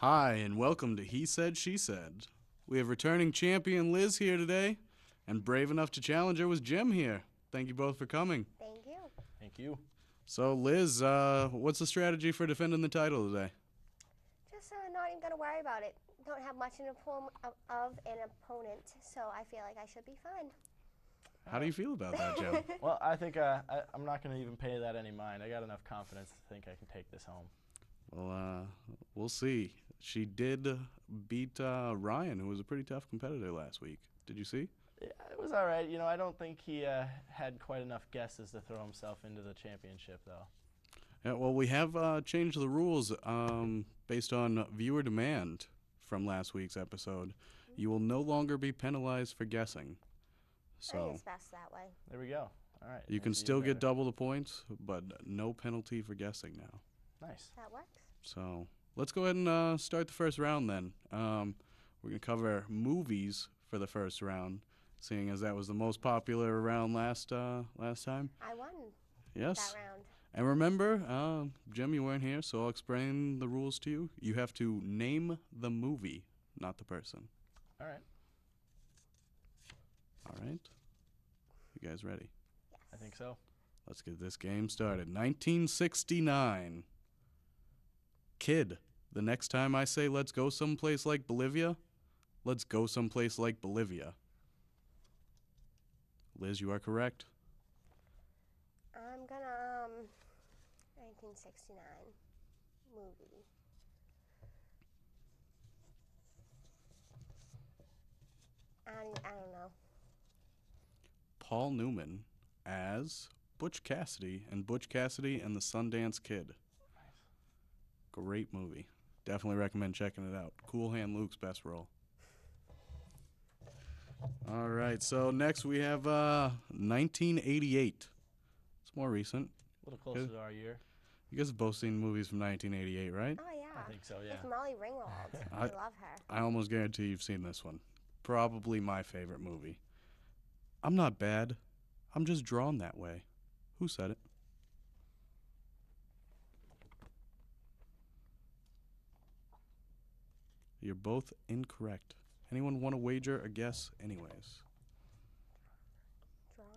Hi, and welcome to He Said, She Said. We have returning champion Liz here today, and brave enough to challenge her was Jim here. Thank you both for coming. Thank you. Thank you. So, Liz, what's the strategy for defending the title today? Just not even going to worry about it. Don't have much of an opponent, so I feel like I should be fine. How do you feel about that, Jim? Well, I think I'm not going to even pay that any mind. I got enough confidence to think I can take this home. Well, we'll see. She did beat Ryan, who was a pretty tough competitor last week. Did you see? Yeah, it was all right. You know, I don't think he had quite enough guesses to throw himself into the championship, though. Yeah, well, we have changed the rules based on viewer demand from last week's episode. You will no longer be penalized for guessing. I think So it's best that way. There we go. All right. you can still get double the points, but no penalty for guessing now. Nice. That works. So let's go ahead and start the first round then. We're going to cover movies for the first round, seeing as that was the most popular round last time. I won Yes. that round. And remember, Jim, you weren't here, so I'll explain the rules to you. You have to name the movie, not the person. All right. All right? You guys ready? Yes. I think so. Let's get this game started. 1969. Kid, the next time I say let's go someplace like Bolivia, let's go someplace like Bolivia. Liz, you are correct. I'm gonna 1969 movie. I don't know. Paul Newman as Butch Cassidy and Butch Cassidy and the Sundance Kid. Great movie. Definitely recommend checking it out. Cool Hand Luke's best role. All right, so next we have 1988. It's more recent. A little closer to our year. You guys have both seen movies from 1988, right? Oh yeah. I think so, yeah. It's Molly Ringwald. I love her. I almost guarantee you've seen this one. Probably my favorite movie. I'm not bad. I'm just drawn that way. Who said it? You're both incorrect. Anyone want to wager a guess anyways? Drawn.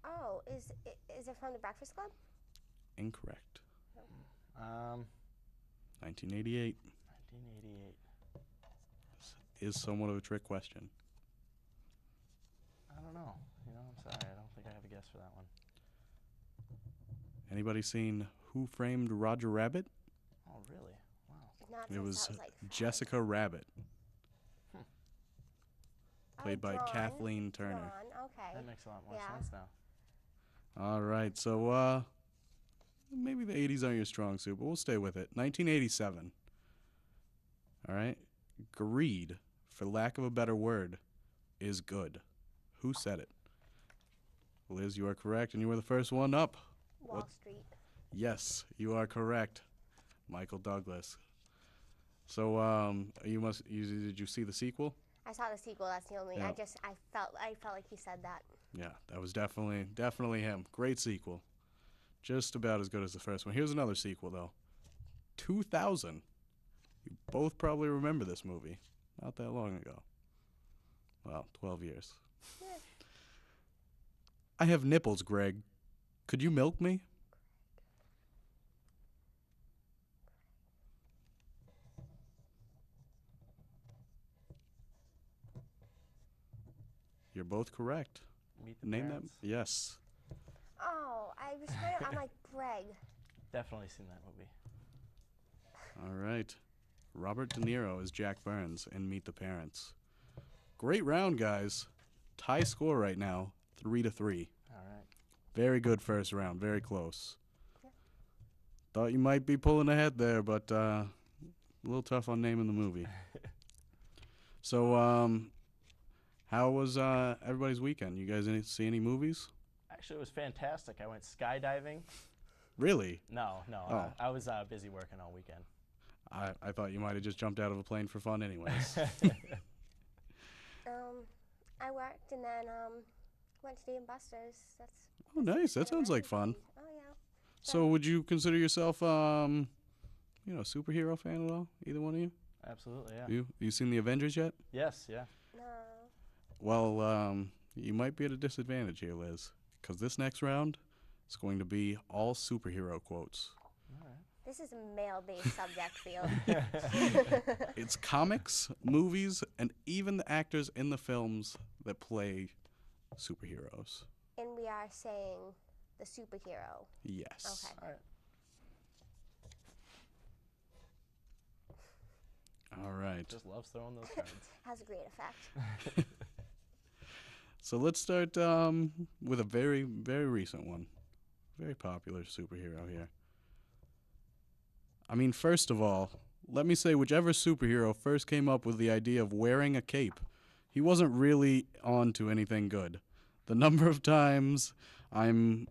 Oh, is it from The Breakfast Club? Incorrect. 1988 1988. is somewhat of a trick question. I don't know. You know, I'm sorry. I don't think I have a guess for that one. Anybody seen Who Framed Roger Rabbit? Oh, really? Wow. Not It since was I was like 5. Jessica Rabbit, Oh, played by Drawn. Kathleen Turner. Drawn. Okay. That makes a lot more Yeah. sense now. All right, so maybe the 80s aren't your strong suit, but we'll stay with it. 1987. All right. Greed, for lack of a better word, is good. Who said it? Liz, you are correct, and you were the first one up. Wall What? Street. Yes, you are correct. Michael Douglas. So did you see the sequel? I saw the sequel. That's the only. Yeah. I felt like he said that. Yeah, that was definitely him. Great sequel. Just about as good as the first one. Here's another sequel, though. 2000. You both probably remember this movie. Not that long ago. Well, 12 years. Yeah. I have nipples, Greg. Could you milk me? You're both correct. Meet the Name them. Parents. Yes. Oh, I was trying to. I'm like Greg. Definitely seen that movie. All right. Robert De Niro is Jack Burns in Meet the Parents. Great round, guys. Tie score right now, 3-3. All right. Very good first round. Very close. Yeah. Thought you might be pulling ahead there, but a little tough on naming the movie. So, how was everybody's weekend? You guys see any movies? Actually, it was fantastic. I went skydiving. Really? No. Oh. I was busy working all weekend. I thought you might have just jumped out of a plane for fun anyways. I worked and then went to Dave and Buster's. Oh, nice. That sounds like fun. Oh yeah. So would you consider yourself, superhero fan at all? Either one of you? Absolutely, yeah. You seen the Avengers yet? Yes, yeah. No. Well, you might be at a disadvantage here, Liz, because this next round is going to be all superhero quotes. All right. This is a male-based subject field. It's comics, movies, and even the actors in the films that play superheroes. And we are saying the superhero. Yes. Okay. All right. All right. Just loves throwing those cards. Has a great effect. So let's start with a very, very recent one. Very popular superhero here. I mean, first of all, let me say whichever superhero first came up with the idea of wearing a cape, he wasn't really on to anything good. The number of times I'm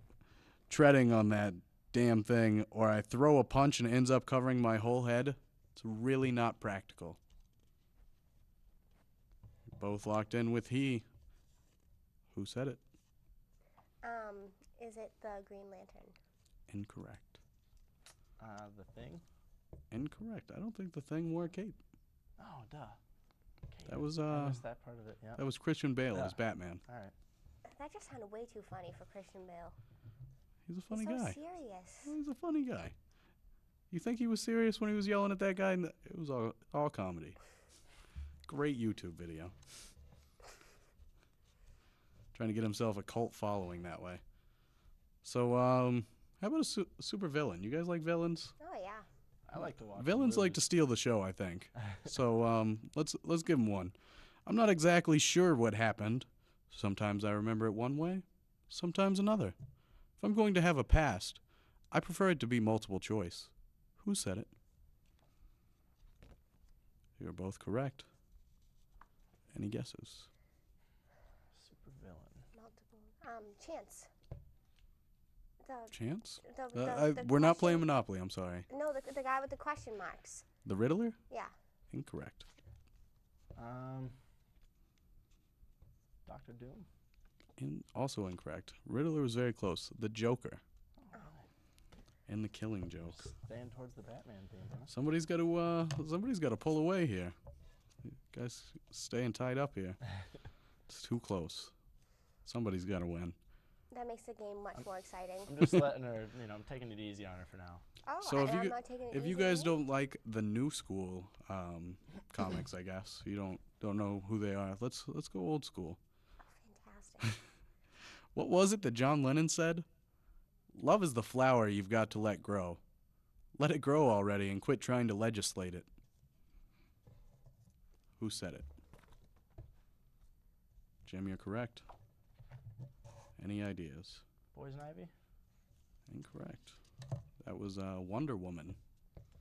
treading on that damn thing or I throw a punch and it ends up covering my whole head, it's really not practical. Both locked in with he. Who said it? Is it the Green Lantern? Incorrect. The Thing? Incorrect. I don't think the Thing wore a cape. Oh, duh. Okay, That was I missed that part of it, yeah. that was Christian Bale as Yeah. Batman. All right. That just sounded way too funny for Christian Bale. He's a funny He's so guy. serious. Well, he's a funny guy. You think he was serious when he was yelling at that guy? It was all comedy. Great YouTube video. Trying to get himself a cult following that way. So, how about a super villain? You guys like villains? Oh yeah. I like to watch Villains like to steal the show, I think. So, let's give him one. I'm not exactly sure what happened. Sometimes I remember it one way, sometimes another. If I'm going to have a past, I prefer it to be multiple choice. Who said it? You're both correct. Any guesses? Super villain. Multiple. Chance. Chance? The We're not playing question- Monopoly, I'm sorry. No, the guy with the question marks. The Riddler? Yeah. Incorrect. Dr. Doom? Also incorrect. Riddler was very close. The Joker. Oh. And the Killing Joke. Staying towards the Batman theme, huh? Somebody's got to pull away here. You guys staying tied up here. It's too close. Somebody's got to win. That makes the game much more exciting. I'm just letting her, I'm taking it easy on her for now. Oh, So if I'm you not taking it if you easy on guys don't like the new school comics, I guess you don't know who they are. Let's go old school. Oh, fantastic. What was it that John Lennon said? Love is the flower you've got to let grow. Let it grow already and quit trying to legislate it. Who said it? Jim, you're correct. Any ideas? Poison Ivy? Incorrect. That was Wonder Woman.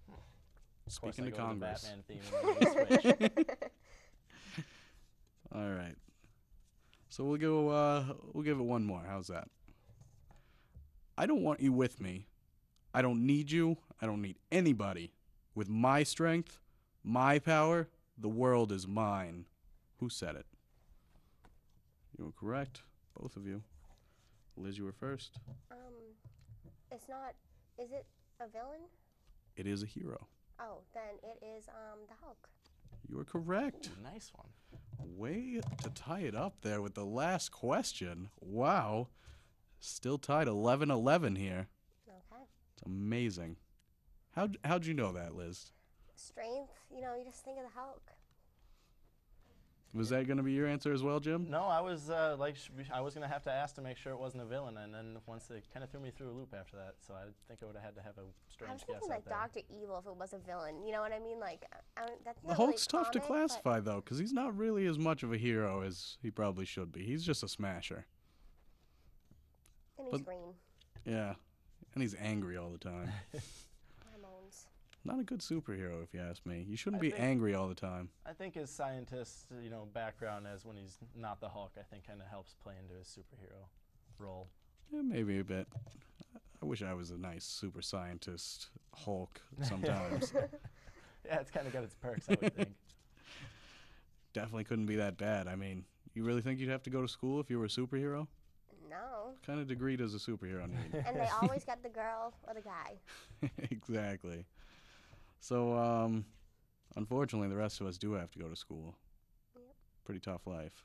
Of course, Speaking I to go Congress. The Batman theme and then we switch. All right. So we'll go. We'll give it one more. How's that? I don't want you with me. I don't need you. I don't need anybody. With my strength, my power, the world is mine. Who said it? You were correct, both of you. Liz, you were first. It's not. Is it a villain? It is a hero. Oh, then it is the Hulk. You were correct. Ooh, nice one. Way to tie it up there with the last question. Wow. Still tied 11-11 here. Okay. It's amazing. How'd you know that, Liz? Strength. You just think of the Hulk. Was that going to be your answer as well, Jim? No, I was I was gonna have to ask to make sure it wasn't a villain, and then once they kind of threw me through a loop after that, so I think I would have had to have a I was strange guess thinking out like there. Dr. Evil if it was a villain. You know what I mean? Like that's The not Hulk's really tough to comic, but- classify, though, because he's not really as much of a hero as he probably should be. He's just a smasher. And he's but- green. Yeah. And he's angry all the time. Hormones. Not a good superhero, if you ask me. You shouldn't I be think- angry all the time. I think his scientist, background as when he's not the Hulk, I think kind of helps play into his superhero role. Yeah, maybe a bit. I wish I was a nice super scientist Hulk sometimes. Yeah, it's kind of got its perks, I would think. Definitely couldn't be that bad. I mean, you really think you'd have to go to school if you were a superhero? No. What kind of degree does a superhero need? And they always got the girl or the guy. Exactly. So, unfortunately, the rest of us do have to go to school. Yep. Pretty tough life.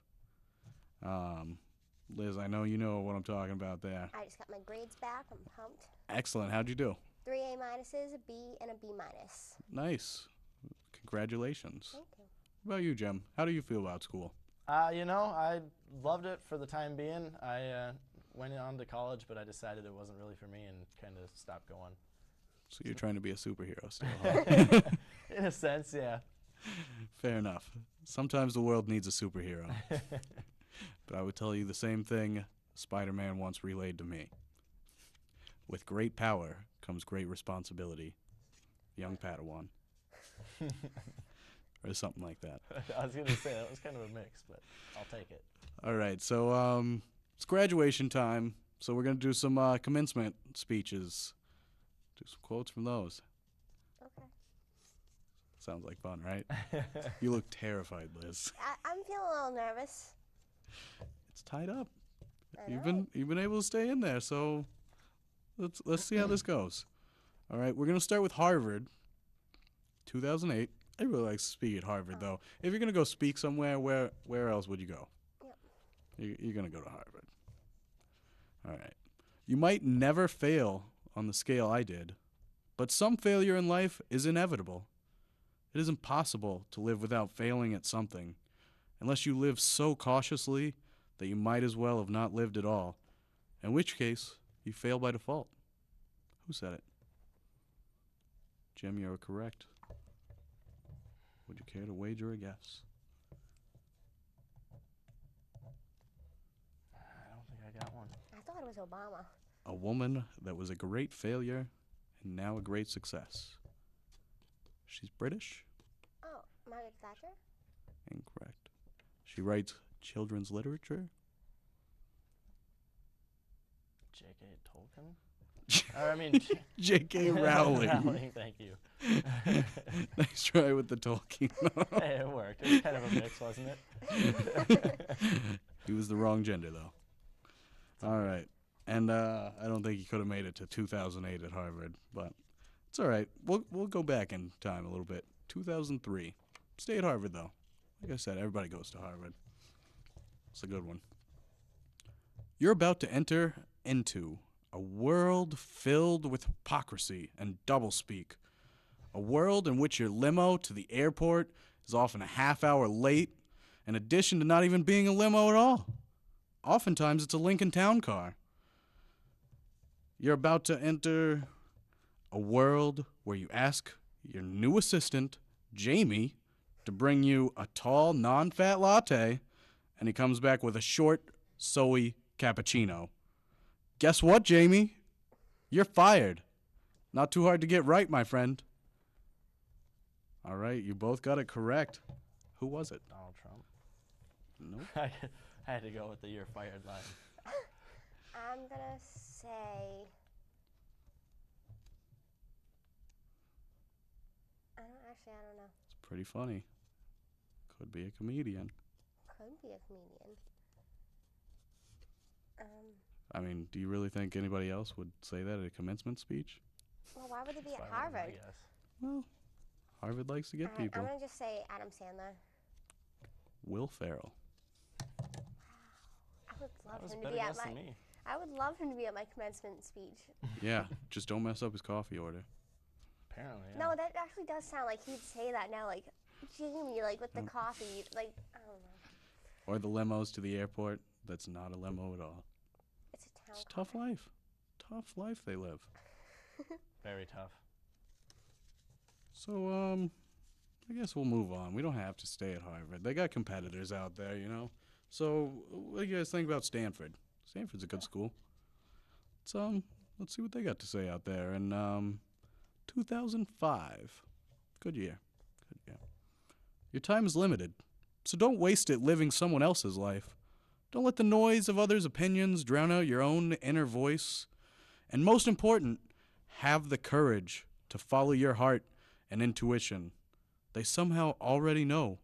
Liz, I know you know what I'm talking about there. I just got my grades back. I'm pumped. Excellent. How'd you do? 3 A minuses, a B, and a B minus. Nice. Congratulations. Thank you. What about you, Jim? How do you feel about school? You know, I loved it for the time being. I went on to college, but I decided it wasn't really for me and kind of stopped going. So you're trying to be a superhero still, huh? In a sense, yeah. Fair enough. Sometimes the world needs a superhero. But I would tell you the same thing Spider-Man once relayed to me. With great power comes great responsibility. Young Padawan. Or something like that. I was going to say, that was kind of a mix, but I'll take it. All right, so it's graduation time, so we're going to do some commencement speeches. Do some quotes from those. Okay. Sounds like fun, right? You look terrified, Liz. I'm feeling a little nervous. It's tied up. I You've know. been able to stay in there, so let's see how this goes. All right, we're going to start with Harvard, 2008. I really like to speak at Harvard, though. If you're going to go speak somewhere, where else would you go? Yep. You're going to go to Harvard. All right. You might never fail on the scale I did, but some failure in life is inevitable. It is impossible to live without failing at something, unless you live so cautiously that you might as well have not lived at all, in which case you fail by default. Who said it? Jim, you're correct. Would you care to wager a guess? I don't think I got one. I thought it was Obama. A woman that was a great failure and now a great success. She's British? Oh, Margaret Thatcher? Incorrect. She writes children's literature? J.K. Tolkien? Or, I mean, J.K. Rowling. Rowling, thank you. Nice try with the Tolkien. Hey, it worked. It was kind of a mix, wasn't it? He was the wrong gender, though. All right. And I don't think he could have made it to 2008 at Harvard, but it's all right. We'll go back in time a little bit. 2003. Stay at Harvard, though. Like I said, everybody goes to Harvard. It's a good one. You're about to enter into a world filled with hypocrisy and doublespeak. A world in which your limo to the airport is often a half hour late, in addition to not even being a limo at all. Oftentimes it's a Lincoln Town Car. You're about to enter a world where you ask your new assistant, Jamie, to bring you a tall, non-fat latte, and he comes back with a short, soy cappuccino. Guess what, Jamie? You're fired. Not too hard to get right, my friend. All right, you both got it correct. Who was it? Donald Trump. Nope. I had to go with the "You're fired" line. I'm gonna say. I don't know. It's pretty funny. Could be a comedian. Could be a comedian. I mean, do you really think anybody else would say that at a commencement speech? Well, why would they be at Spider-Man, Harvard? I guess. Well, Harvard likes to get Alright, people. I'm gonna just say Adam Sandler. Will Ferrell. I would That love was a him to better be at guess my. than me. I would love him to be at my commencement speech. Yeah, just don't mess up his coffee order. Apparently, yeah. No, that actually does sound like he'd say that now, like Jamie, like with the coffee, like I don't know. Or the limos to the airport. That's not a limo at all. It's a town. It's a tough life. Tough life they live. Very tough. So, I guess we'll move on. We don't have to stay at Harvard. They got competitors out there, you know. So, what do you guys think about Stanford? Stanford's a good school. Let's see what they got to say out there. In 2005, good year. Good year. Your time is limited, so don't waste it living someone else's life. Don't let the noise of others' opinions drown out your own inner voice. And most important, have the courage to follow your heart and intuition. They somehow already know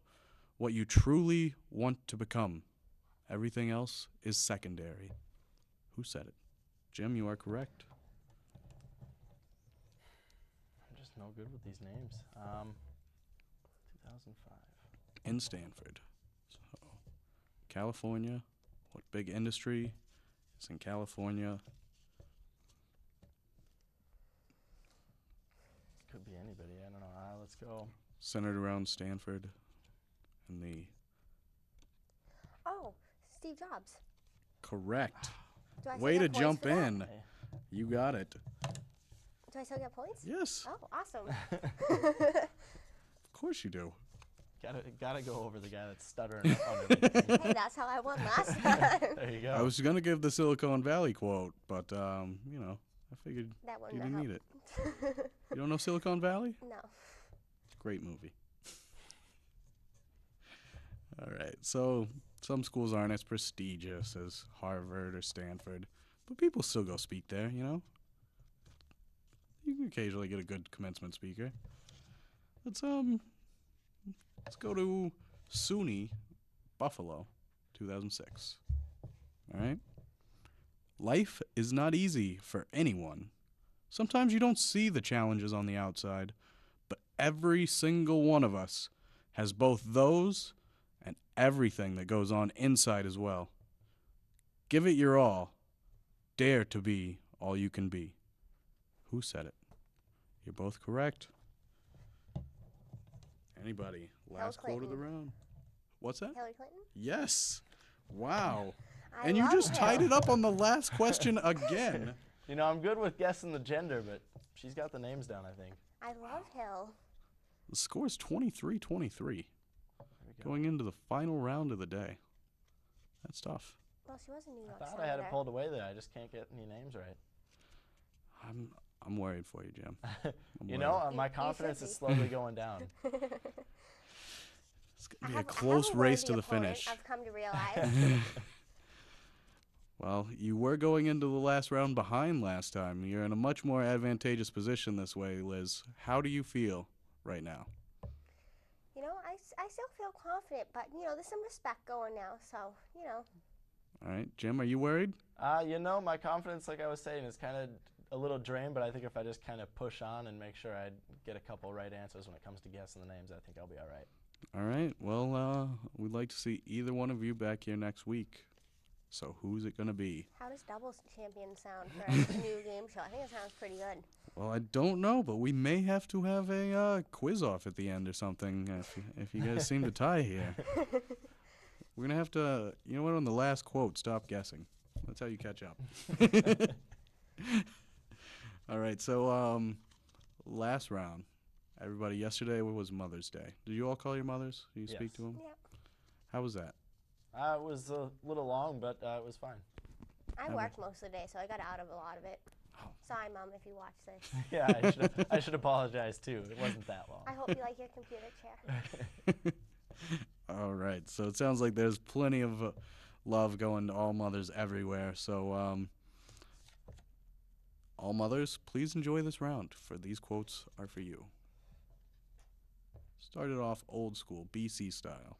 what you truly want to become. Everything else is secondary. Who said it? Jim, you are correct. I'm just no good with these names. 2005. In Stanford. So, California. What big industry is in California? Could be anybody. I don't know. Let's go. Centered around Stanford and the Oh, Steve Jobs. correct. Do I still Way get to points jump for that? in. You got it. Do I still get points? Yes, Oh, awesome. of course you do. Gotta go over the guy that's stuttering up on everything. Hey, that's how I won last time. There you go. I was gonna give the Silicon Valley quote, but you know, I figured That one you no didn't help. need it. You don't know Silicon Valley? No. Great movie. All right, so some schools aren't as prestigious as Harvard or Stanford, but people still go speak there, you know? You can occasionally get a good commencement speaker. Let's go to SUNY Buffalo, 2006. All right? Life is not easy for anyone. Sometimes you don't see the challenges on the outside, but every single one of us has both those and everything that goes on inside as well. Give it your all. Dare to be all you can be. Who said it? You're both correct. Anybody? Last quote of the Clinton. round. What's that? Hillary Clinton? Yes. Wow. I And you love just him. tied it up on the last question again. You know, I'm good with guessing the gender, but she's got the names down, I think. I love Hill. The score is 23-23 There we go. going into the final round of the day. That's tough. Well, she was a New York I thought senator. I had it pulled away there. I just can't get any names right. I'm worried for you, Jim. I'm You worried. know, my You should confidence is be. slowly going down. It's I gonna be a have close a race worthy to the opponent, finish. I've come to realize. Well, you were going into the last round behind last time. You're in a much more advantageous position this way, Liz. How do you feel right now? You know, I still feel confident, but, you know, there's some respect going now, so, you know. All right, Jim, are you worried? You know, my confidence, like I was saying, is kind of a little drained, but I think if I just kind of push on and make sure I get a couple right answers when it comes to guessing the names, I think I'll be all right. All right. Well, we'd like to see either one of you back here next week. So who's it going to be? How does Doubles Champion sound for a new game show? I think it sounds pretty good. Well, I don't know, but we may have to have a quiz off at the end or something if you guys seem to tie here. We're going to have to, you know what, on the last quote, stop guessing. That's how you catch up. All right, so last round. Everybody, yesterday was Mother's Day. Did you all call your mothers? Did you speak Yes. to them? Yep. How was that? It was a little long, but it was fine. I Okay. worked most of the day, so I got out of a lot of it. Oh. Sorry, Mom, if you watch this. Yeah, I should apologize too. It wasn't that long. I hope you like your computer chair. All right, so it sounds like there's plenty of love going to all mothers everywhere. So, all mothers, please enjoy this round, for these quotes are for you. Started off old school, BC style.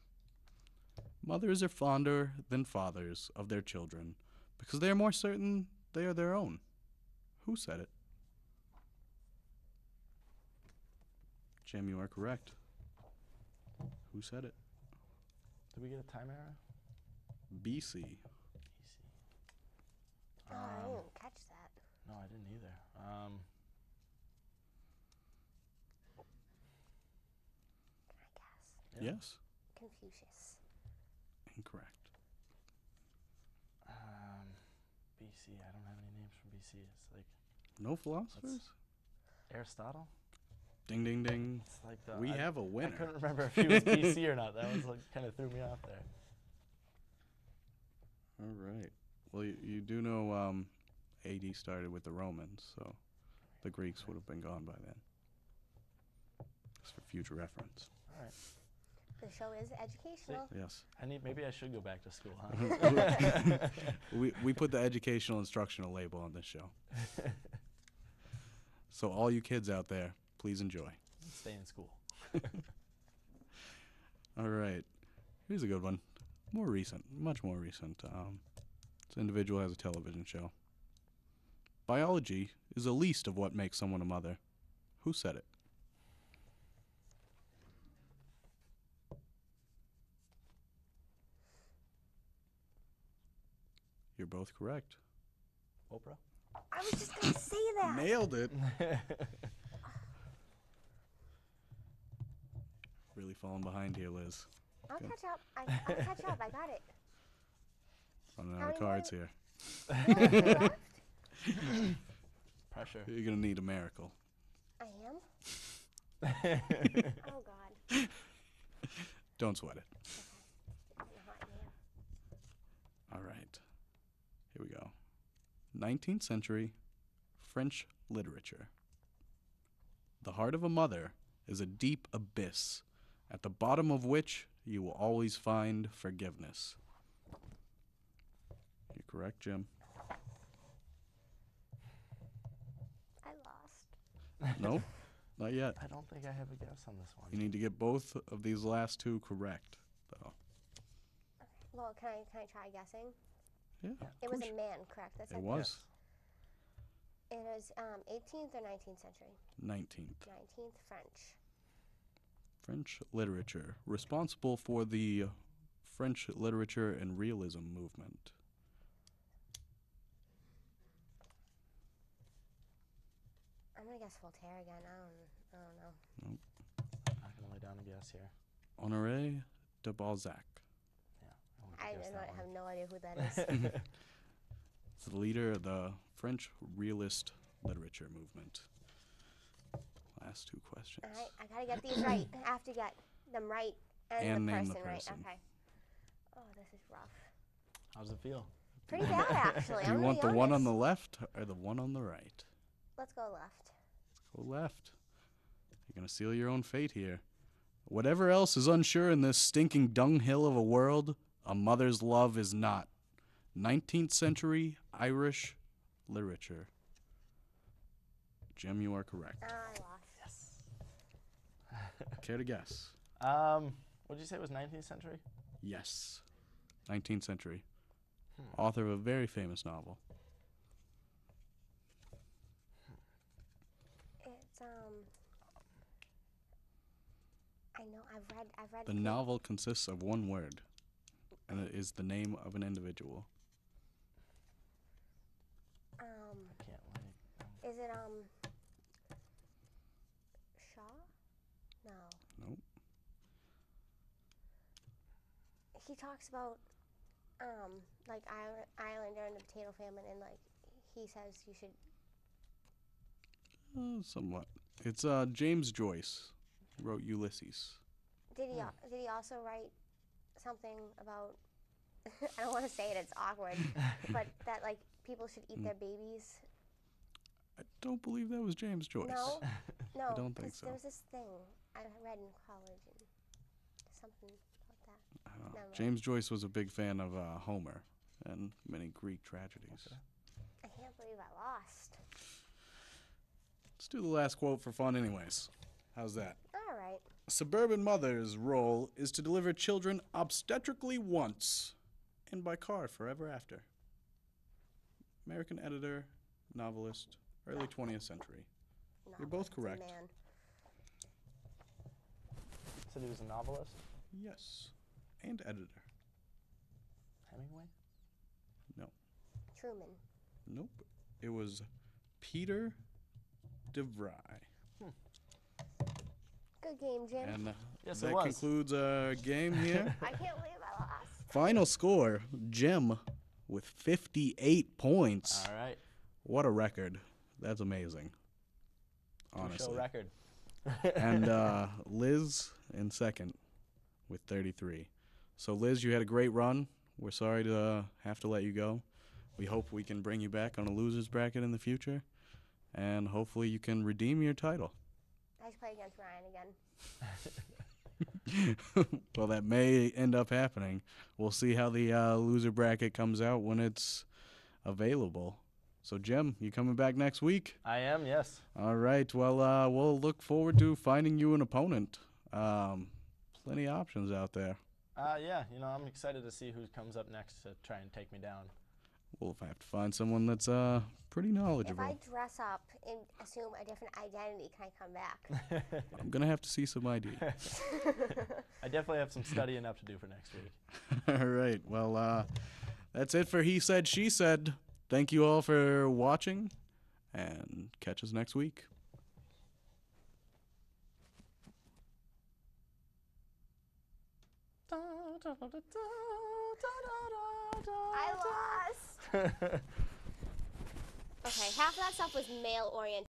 Mothers are fonder than fathers of their children because they are more certain they are their own. Who said it? Jim, you are correct. Who said it? Did we get a time error? BC. Easy. Oh, I didn't catch that. No, I didn't either. Can I guess? Yeah. Yes. Confucius. Incorrect. BC. I don't have any names from BC. It's like No philosophers? Aristotle. Ding, ding, ding. It's like We have a I winner. couldn't remember if he was BC or not. That was like kind of threw me off there. All right. Well, you do know AD started with the Romans, so the Greeks would have been gone by then. Just for future reference. All right. The show is educational. Yes. Maybe I should go back to school, huh? We put the educational instructional label on this show. So all you kids out there, please enjoy. Stay in school. All right. Here's a good one. More recent, much more recent. This individual has a television show. Biology is the least of what makes someone a mother. Who said it? both correct. Oprah? I was just going to say that. Nailed it. Really falling behind here, Liz. I'll Good. catch up. I'll catch up. I got it. Running How out of many more? cards here. You want to do left? Pressure. You're going to need a miracle. I am? Oh, God. Don't sweat it. Okay. Getting hot in here. All right. Here we go. 19th century French literature. The heart of a mother is a deep abyss, at the bottom of which you will always find forgiveness. You're correct, Jim. I lost. Nope, not yet. I don't think I have a guess on this one. You need to get both of these last two correct, though. Well, can I try guessing? Yeah, It was a man, correct? That's It was. It was 18th or 19th century? 19th. 19th, French. French literature, responsible for the French literature and realism movement. I'm going to guess Voltaire again. I don't know. Nope. I'm not going to lay down a guess here. Honoré de Balzac. Yeah. I wouldn't guess that have one. no idea who that is. It's the leader of the French realist literature movement. Last two questions. All right, I got to get these right. I have to get them right and And the name person, the right. person. Okay. Oh, this is rough. How does it feel? Pretty bad, actually. Do you I'm want the gonna be one on honest. the left or the one on the right? Let's go left. Go left. You're going to seal your own fate here. Whatever else is unsure in this stinking dunghill of a world, a mother's love is not. 19th century Irish literature. Jim, you are correct. I lost. Care to guess? What did you say was 19th century? Yes. 19th century. Author of a very famous novel. It's I know I've read The novel consists of one word, and it is the name of an individual. Can't wait. Is it Shaw? No. Nope. He talks about like Ireland during the potato famine, and like he says you should. Somewhat. It's James Joyce. He wrote Ulysses. Did he also write something about? I don't want to say it; it's awkward. But that like people should eat their babies. I don't believe that was James Joyce. No, no. I don't think 'cause so. There was this thing I read in college, and something about that. I don't know. Never mind. James Joyce was a big fan of Homer and many Greek tragedies. Okay. I can't believe I lost. Let's do the last quote for fun anyways. How's that? All right. A suburban mother's role is to deliver children obstetrically once and by car forever after. American editor, novelist, early 20th century. You're both It's a correct. man. Said he was a novelist? Yes. And editor. Hemingway? No. Truman. Nope. It was Peter DeVry. Good game, Jim. And Yes, it that was. concludes our game here. I can't believe I lost. Final score, Jim with 58 points. All right. What a record. That's amazing. Show Honestly. record. And Liz in second with 33. So, Liz, you had a great run. We're sorry to have to let you go. We hope we can bring you back on a loser's bracket in the future. And hopefully you can redeem your title. I should play against Ryan again. Well, that may end up happening. We'll see how the loser bracket comes out when it's available. So, Jim, you coming back next week? I am, yes. All right. Well, we'll look forward to finding you an opponent. Plenty of options out there. Yeah, I'm excited to see who comes up next to try and take me down. We'll have to find someone that's pretty If knowledgeable. I dress up and assume a different identity, can I come back? I'm going to have to see some ID. I definitely have some studying up to do for next week. All right. Well, That's it for He Said, She Said. Thank you all for watching, and catch us next week. I lost. Okay, half of that stuff was male oriented.